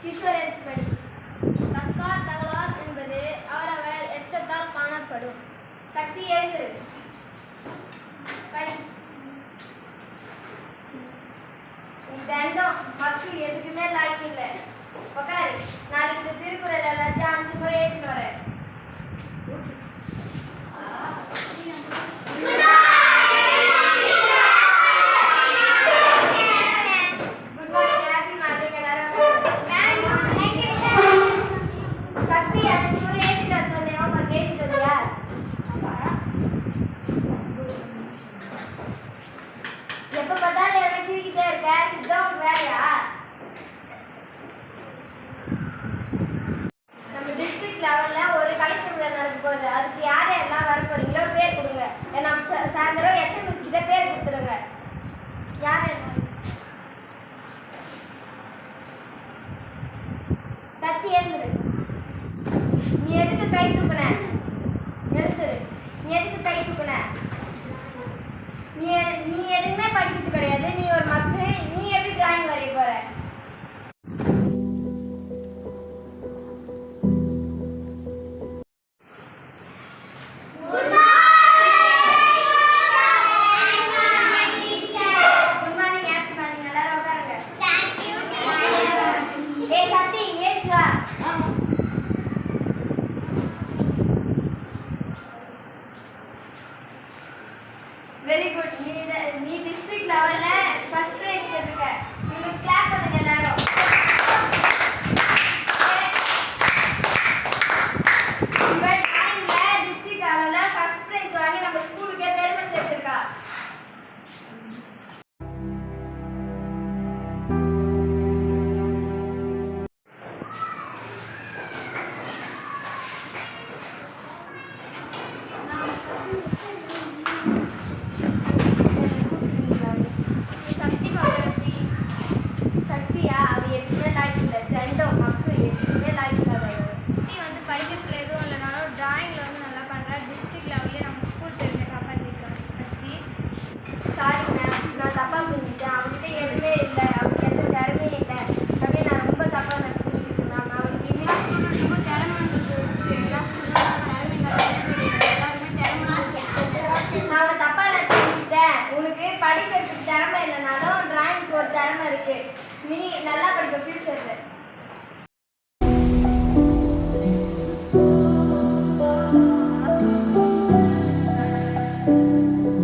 கிஷோர் எச்சப்படி. தக்கார் தகலார் என்பது அவரவர் எச்சத்தால் காணப்படும். சக்தி எழுது படி. தண்டம் மக்கு எதுக்குமே லாய்க்கு இல்லை. உட்காரு. நாளைக்கு இந்த திருக்குறள் எல்லாத்தையும் 5 முறை எழுதிட்டு வரேன். எப்ப பார்த்தாலும் என்ன கிரிக்கிட்டே இருக்க, இதுதான் வேலையா? நம்ம டிஸ்ட்ரிக்ட் லெவல்ல ஒரு கலெக்டர் விழா நடக்க போகுது. அதுக்கு யார் எல்லாம் வர போறீங்களோ பேர் கொடுங்க. நம்ம சாயந்தரம் எச்எம்எஸ் கிட்ட பேர் கொடுத்துருங்க. யார் சத்தி எழுந்துரு. நீ எதுக்கு கை தூக்குன? எழுந்துரு. நீ எதுக்கு கை தூக்குன? நீ எதுவுமே படிக்கிறது கிடையாது. நீ ஒரு மக்கு. நீ எப்படி டிராயிங் வரைய போற? Very good. நீ டிஸ்ட்ரிக்ட் லெவல்ல ஃபர்ஸ்ட் பிரைஸ் எடுக்க. நீங்க கிளாப் பண்ணுங்க எல்லாரும். இவ டைம்ல டிஸ்ட்ரிக்ட் லெவல்ல ஃபர்ஸ்ட் பிரைஸ் வாங்கி நம்ம ஸ்கூலுக்கே பெருமை சேர்த்திருக்கா. படிக்கிறதுல எதுவும் இல்லைனாலும் டிராயிங்கில் வந்து நல்லா பண்ணுறேன். டிஸ்ட்ரிக்ட் லெவல்லே நம்ம ஸ்கூல் தெரிஞ்ச காப்பாற்றிருக்கேன். சக்தி சாரி மேம், நான் தப்பாக புரிஞ்சுட்டேன். அவங்ககிட்ட எதுவுமே இல்லை, அவங்களுக்கு எந்த திறமையும் இல்லை அப்படின்னு நான் ரொம்ப தப்பாக நான் புரிஞ்சுட்டேன் மேம். அவளுக்கு எல்லா ஸ்டூடெண்ட்டுக்கும் திறமைன்றது இருக்குது. எல்லா ஸ்டூடெண்ட்டும் திறமை இல்லாத எல்லாருமே திறமை. நான் அவனை தப்பாக நினச்சிட்டேன். உனக்கு படிக்கிறதுக்கு திறமை இல்லைனாலும் டிராயிங்க்கு ஒரு திறமை இருக்குது. நீ நல்லா படிப்ப ஃபியூச்சரில்.